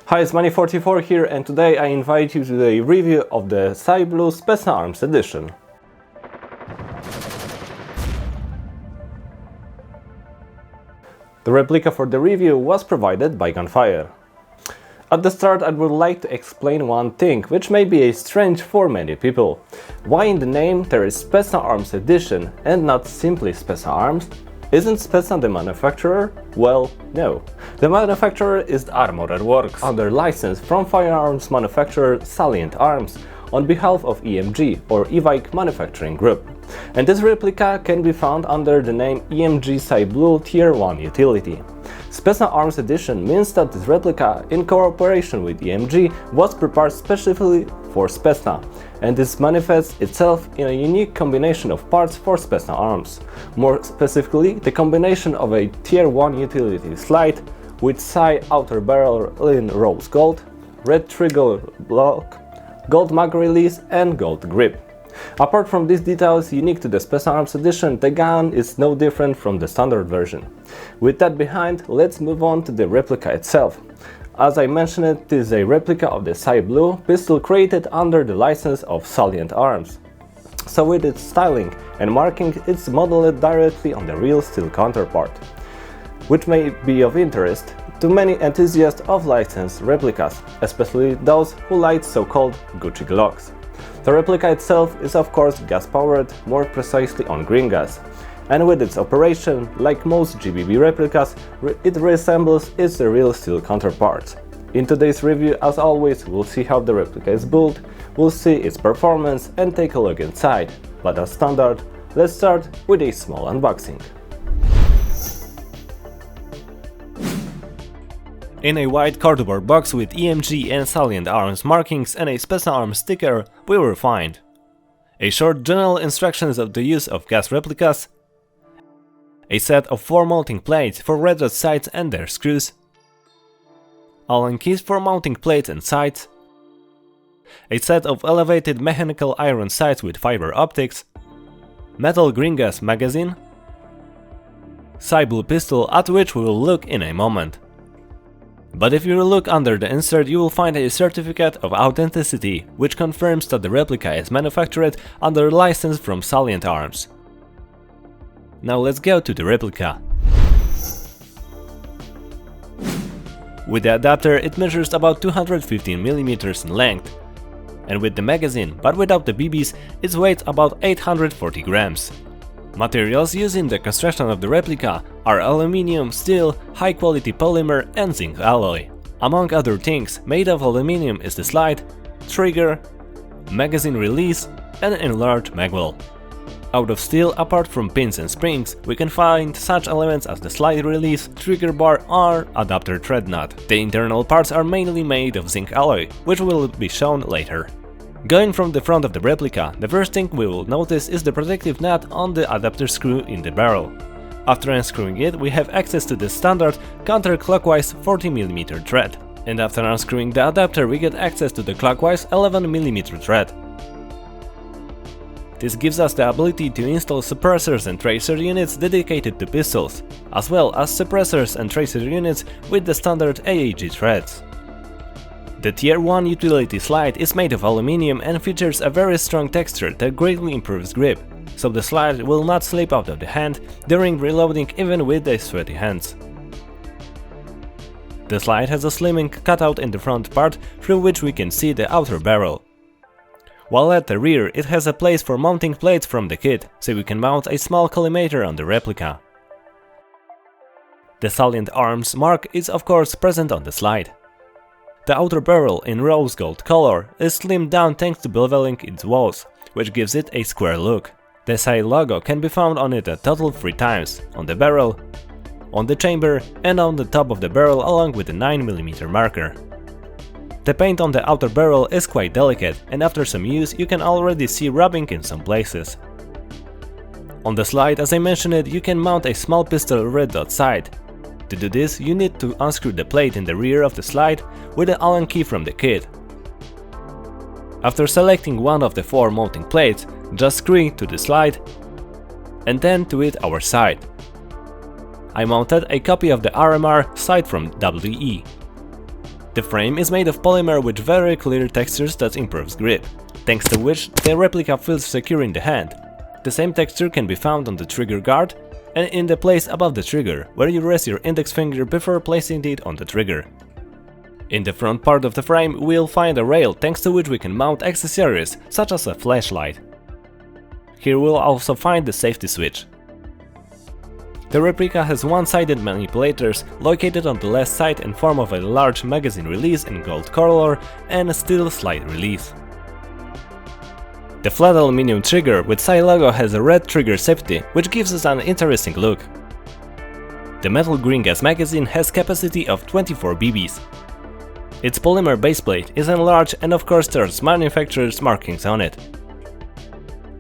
Hi, it's Money44 here, and today I invite you to the review of the SAI BLU Specna Arms Edition. The replica for the review was provided by Gunfire. At the start, I would like to explain one thing, which may be strange for many people. Why in the name there is Specna Arms Edition and not simply Specna Arms? Isn't Specna the manufacturer? Well, no. The manufacturer is the Armored Works, under license from firearms manufacturer Salient Arms, on behalf of EMG or Evike Manufacturing Group. And this replica can be found under the name EMG SAI BLU Tier 1 utility. Specna Arms Edition means that this replica, in cooperation with EMG, was prepared specifically for Specna, and this manifests itself in a unique combination of parts for Specna Arms. More specifically, the combination of a Tier 1 utility slide with SAI outer barrel in rose gold, red trigger block, gold mag release and gold grip. Apart from these details unique to the Specna Arms Edition, the gun is no different from the standard version. With that behind, let's move on to the replica itself. As I mentioned, it is a replica of the SAI BLU pistol created under the license of Salient Arms. So with its styling and marking, it's modeled directly on the real steel counterpart, which may be of interest to many enthusiasts of licensed replicas, especially those who like so-called Gucci Glocks. The replica itself is of course gas-powered, more precisely on green gas, and with its operation, like most GBB replicas, it resembles its real steel counterpart. In today's review, as always, we'll see how the replica is built, we'll see its performance and take a look inside, but as standard, let's start with a small unboxing. In a white cardboard box with EMG and Salient Arms markings and a Specna Arms sticker, we will find a short general instructions of the use of gas replicas, a set of 4 mounting plates for red dot sights and their screws, Allen keys for mounting plates and sights, a set of elevated mechanical iron sights with fiber optics, metal green gas magazine, SAI BLU pistol, at which we will look in a moment. But if you look under the insert, you will find a certificate of authenticity, which confirms that the replica is manufactured under license from Salient Arms. Now let's go to the replica. With the adapter, it measures about 215 mm in length, and with the magazine, but without the BBs, it weighs about 840 grams. Materials used in the construction of the replica are aluminium, steel, high-quality polymer and zinc alloy. Among other things, made of aluminium is the slide, trigger, magazine release and enlarged magwell. Out of steel, apart from pins and springs, we can find such elements as the slide release, trigger bar or adapter thread nut. The internal parts are mainly made of zinc alloy, which will be shown later. Going from the front of the replica, the first thing we will notice is the protective nut on the adapter screw in the barrel. After unscrewing it, we have access to the standard counterclockwise 40 mm thread, and after unscrewing the adapter we get access to the clockwise 11 mm thread. This gives us the ability to install suppressors and tracer units dedicated to pistols, as well as suppressors and tracer units with the standard AAG threads. The Tier 1 utility slide is made of aluminium and features a very strong texture that greatly improves grip, so the slide will not slip out of the hand during reloading even with the sweaty hands. The slide has a slimming cutout in the front part through which we can see the outer barrel. While at the rear, it has a place for mounting plates from the kit, so we can mount a small collimator on the replica. The Salient Arms mark is of course present on the slide. The outer barrel in rose gold color is slimmed down thanks to beveling its walls, which gives it a square look. The SAI logo can be found on it a total 3 times, on the barrel, on the chamber and on the top of the barrel along with the 9 mm marker. The paint on the outer barrel is quite delicate, and after some use you can already see rubbing in some places. On the slide, as I mentioned, you can mount a small pistol red dot sight. To do this, you need to unscrew the plate in the rear of the slide with the Allen key from the kit. After selecting one of the 4 mounting plates, just screw it to the slide and then to it our side. I mounted a copy of the RMR sight from WE. The frame is made of polymer with very clear textures that improves grip, thanks to which the replica feels secure in the hand. The same texture can be found on the trigger guard and in the place above the trigger, where you rest your index finger before placing it on the trigger. In the front part of the frame we'll find a rail thanks to which we can mount accessories such as a flashlight. Here we'll also find the safety switch. The replica has one-sided manipulators located on the left side in form of a large magazine release in gold color and a steel slide release. The flat aluminum trigger with SAI logo has a red trigger safety, which gives us an interesting look. The metal green gas magazine has capacity of 24 BBs. Its polymer baseplate is enlarged and of course there's manufacturer's markings on it.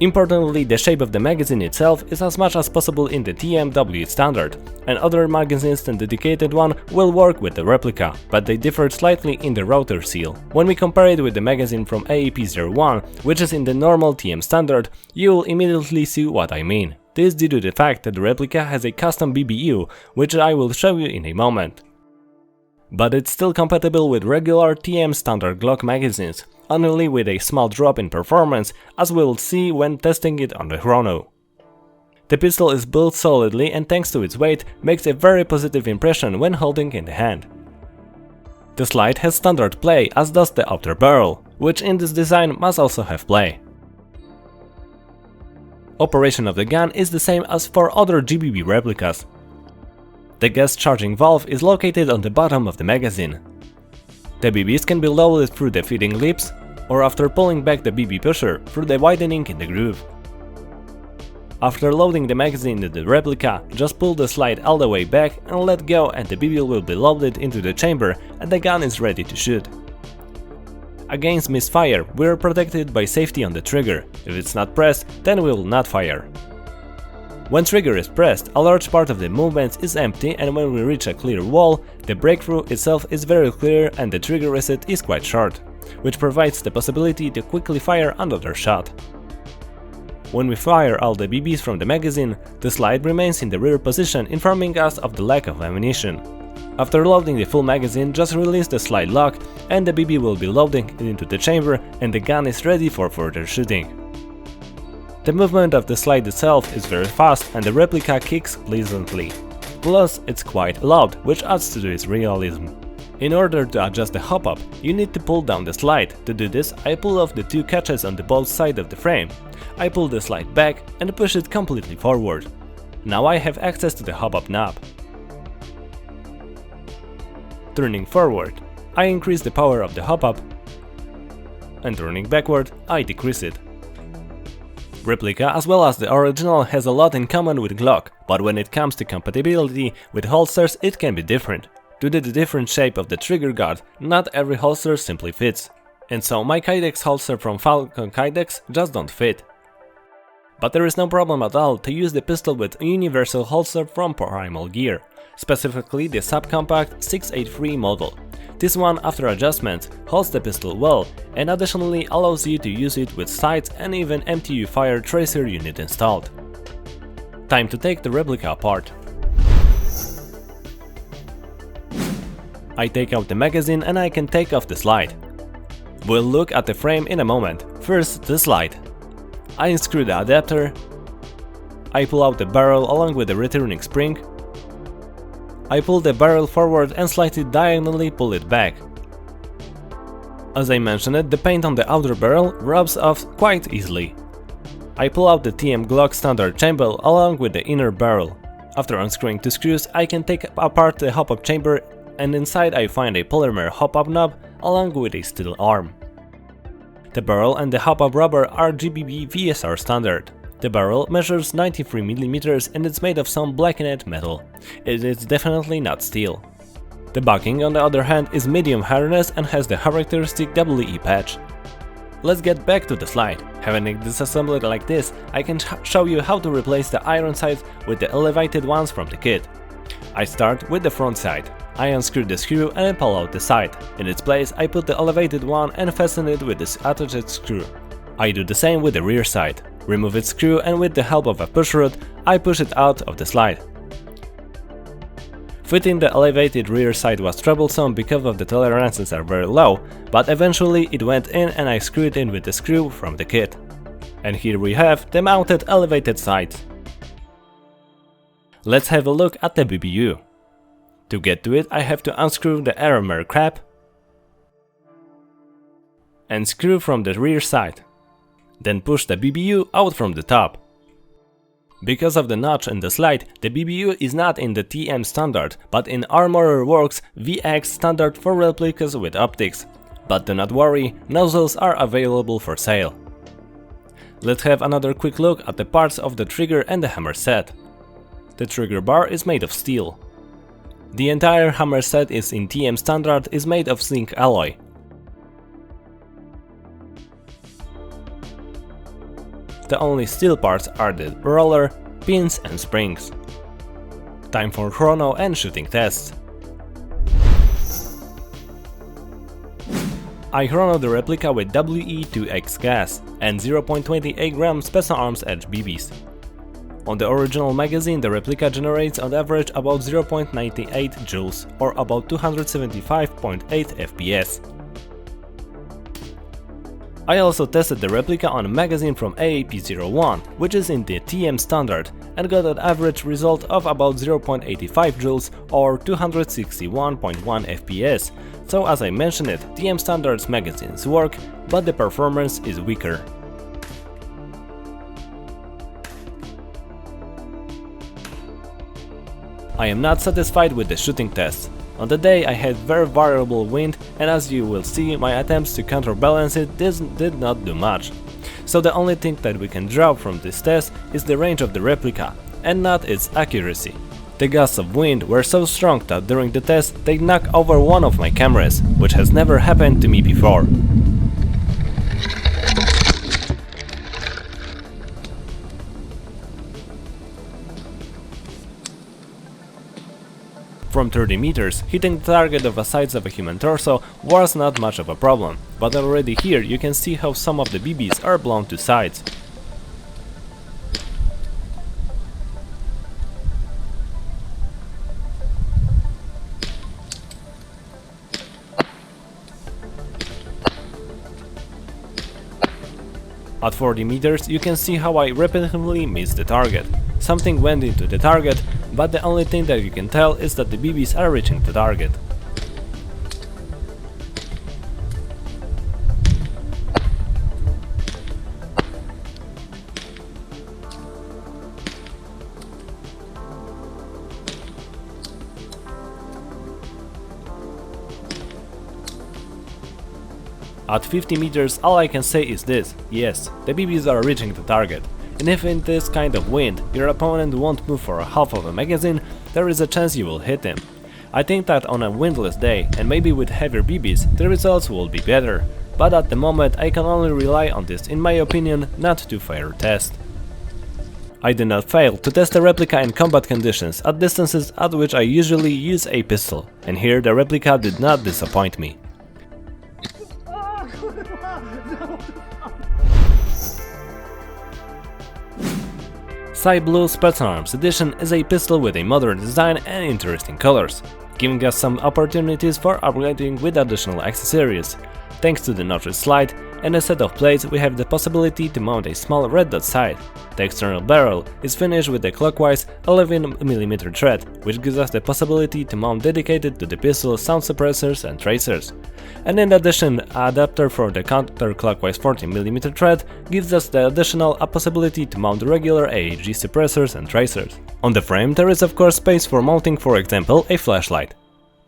Importantly, the shape of the magazine itself is as much as possible in the TMW standard, and other magazines than the dedicated one will work with the replica, but they differ slightly in the router seal. When we compare it with the magazine from AEP01, which is in the normal TM standard, you will immediately see what I mean. This due to the fact that the replica has a custom BBU, which I will show you in a moment. But it's still compatible with regular TM standard Glock magazines, only with a small drop in performance, as we will see when testing it on the chrono. The pistol is built solidly and thanks to its weight makes a very positive impression when holding in the hand. The slide has standard play, as does the outer barrel, which in this design must also have play. Operation of the gun is the same as for other GBB replicas. The gas charging valve is located on the bottom of the magazine. The BBs can be loaded through the feeding lips, or after pulling back the BB pusher through the widening in the groove. After loading the magazine into the replica, just pull the slide all the way back and let go and the BB will be loaded into the chamber and the gun is ready to shoot. Against misfire, we are protected by safety on the trigger. If it's not pressed, then we will not fire. When trigger is pressed, a large part of the movement is empty, and when we reach a clear wall, the breakthrough itself is very clear and the trigger reset is quite short, which provides the possibility to quickly fire another shot. When we fire all the BBs from the magazine, the slide remains in the rear position, informing us of the lack of ammunition. After loading the full magazine, just release the slide lock and the BB will be loading into the chamber and the gun is ready for further shooting. The movement of the slide itself is very fast and the replica kicks pleasantly. Plus, it's quite loud, which adds to its realism. In order to adjust the hop-up, you need to pull down the slide. To do this, I pull off the two catches on the both sides of the frame. I pull the slide back and push it completely forward. Now I have access to the hop-up knob. Turning forward, I increase the power of the hop-up, and turning backward, I decrease it. Replica, as well as the original, has a lot in common with Glock, but when it comes to compatibility with holsters it can be different. Due to the different shape of the trigger guard, not every holster simply fits. And so my Kydex holster from Falcon Kydex just don't fit. But there is no problem at all to use the pistol with a universal holster from Primal Gear, specifically the subcompact 683 model. This one, after adjustments, holds the pistol well and additionally allows you to use it with sights and even MTU fire tracer unit installed. Time to take the replica apart. I take out the magazine and I can take off the slide. We'll look at the frame in a moment. First, the slide. I unscrew the adapter. I pull out the barrel along with the returning spring. I pull the barrel forward and slightly diagonally pull it back. As I mentioned, the paint on the outer barrel rubs off quite easily. I pull out the TM Glock standard chamber along with the inner barrel. After unscrewing two screws, I can take apart the hop-up chamber and inside I find a polymer hop-up knob along with a steel arm. The barrel and the hop-up rubber are GBB VSR standard. The barrel measures 93 mm and it's made of some blackened metal. It is definitely not steel. The backing, on the other hand, is medium hardness and has the characteristic WE patch. Let's get back to the slide. Having it disassembled like this, I can show you how to replace the iron sides with the elevated ones from the kit. I start with the front side. I unscrew the screw and pull out the side. In its place, I put the elevated one and fasten it with this attached screw. I do the same with the rear side. Remove its screw and with the help of a push rod, I push it out of the slide. Fitting the elevated rear sight was troublesome because of the tolerances are very low, but eventually it went in and I screwed in with the screw from the kit. And here we have the mounted elevated sights. Let's have a look at the BBU. To get to it, I have to unscrew the armor cap and screw from the rear side. Then push the BBU out from the top. Because of the notch in the slide, the BBU is not in the TM standard, but in Armorer Works VX standard for replicas with optics. But do not worry, nozzles are available for sale. Let's have another quick look at the parts of the trigger and the hammer set. The trigger bar is made of steel. The entire hammer set is in TM standard is made of zinc alloy. The only steel parts are the roller, pins and springs. Time for chrono and shooting tests. I chronoed the replica with WE2X gas and 0.28 gram Specna Arms Edge BBs. On the original magazine, the replica generates on average about 0.98 joules or about 275.8 FPS. I also tested the replica on a magazine from AAP01, which is in the TM standard, and got an average result of about 0.85 joules or 261.1 FPS, so as I mentioned it, TM standards magazines work, but the performance is weaker. I am not satisfied with the shooting test. On the day I had very variable wind, and as you will see, my attempts to counterbalance it did not do much. So the only thing that we can draw from this test is the range of the replica, and not its accuracy. The gusts of wind were so strong that during the test they knocked over one of my cameras, which has never happened to me before. From 30 meters, hitting the target of the sides of a human torso was not much of a problem, but already here you can see how some of the BBs are blown to sides. At 40 meters you can see how I repeatedly missed the target. Something went into the target, but the only thing that you can tell is that the BBs are reaching the target. At 50 meters all I can say is this: yes, the BBs are reaching the target. And if in this kind of wind your opponent won't move for a half of a magazine, there is a chance you will hit him. I think that on a windless day and maybe with heavier BBs the results will be better, but at the moment I can only rely on this, in my opinion, not too fair test. I did not fail to test the replica in combat conditions at distances at which I usually use a pistol, and here the replica did not disappoint me. SAI BLU Specna Edition is a pistol with a modern design and interesting colors, giving us some opportunities for upgrading with additional accessories. Thanks to the notched slide and a set of plates, we have the possibility to mount a small red dot sight. The external barrel is finished with a clockwise 11mm thread, which gives us the possibility to mount dedicated to the pistol sound suppressors and tracers. And in addition, an adapter for the counterclockwise 14mm thread gives us the additional possibility to mount regular AHG suppressors and tracers. On the frame there is of course space for mounting, for example, a flashlight.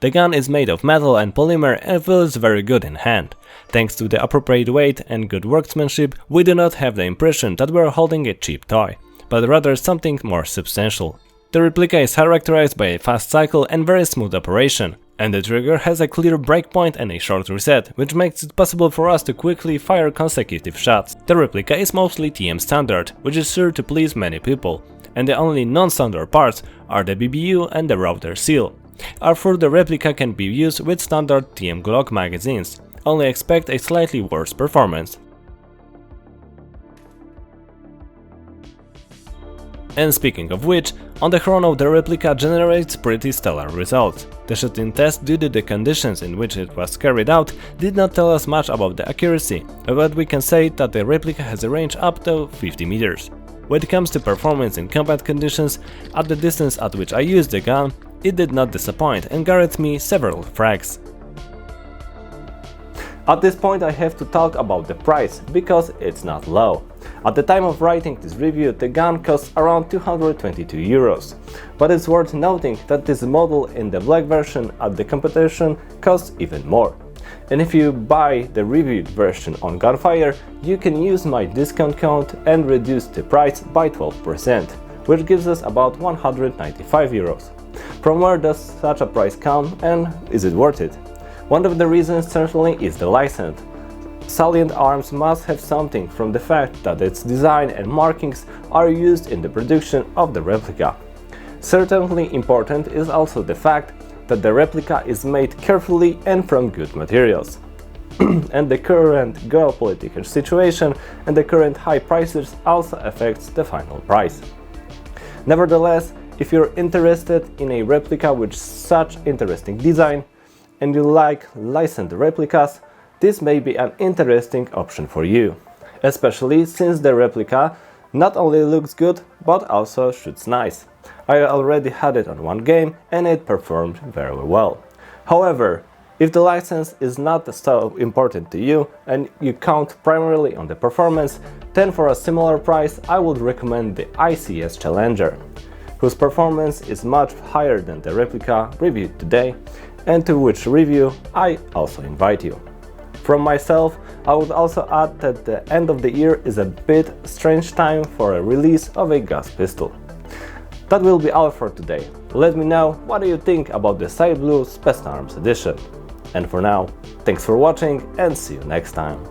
The gun is made of metal and polymer and feels very good in hand. Thanks to the appropriate weight and good workmanship, we do not have the impression that we are holding a cheap toy, but rather something more substantial. The replica is characterized by a fast cycle and very smooth operation, and the trigger has a clear breakpoint and a short reset, which makes it possible for us to quickly fire consecutive shots. The replica is mostly TM standard, which is sure to please many people, and the only non-standard parts are the BBU and the router seal. Although the replica can be used with standard TM Glock magazines, only expect a slightly worse performance. And speaking of which, on the chrono the replica generates pretty stellar results. The shooting test, due to the conditions in which it was carried out, did not tell us much about the accuracy, but we can say that the replica has a range up to 50 meters. When it comes to performance in combat conditions, at the distance at which I used the gun, it did not disappoint and guaranteed me several frags. At this point I have to talk about the price, because it's not low. At the time of writing this review, the gun costs around 222 euros. But it's worth noting that this model in the black version at the competition costs even more. And if you buy the reviewed version on Gunfire, you can use my discount code and reduce the price by 12%, which gives us about 195 euros. From where does such a price come, and is it worth it? One of the reasons certainly is the license. Salient Arms must have something from the fact that its design and markings are used in the production of the replica. Certainly important is also the fact that the replica is made carefully and from good materials. And the current geopolitical situation and the current high prices also affects the final price. Nevertheless, if you're interested in a replica with such interesting design, and you like licensed replicas, this may be an interesting option for you, especially since the replica not only looks good, but also shoots nice. I already had it on one game and it performed very well. However, if the license is not so important to you and you count primarily on the performance, then for a similar price I would recommend the ICS Challenger, whose performance is much higher than the replica reviewed today, and to which review I also invite you. From myself, I would also add that the end of the year is a bit strange time for a release of a gas pistol. That will be all for today. Let me know what do you think about the SAI BLU Specna Arms edition. And for now, thanks for watching and see you next time.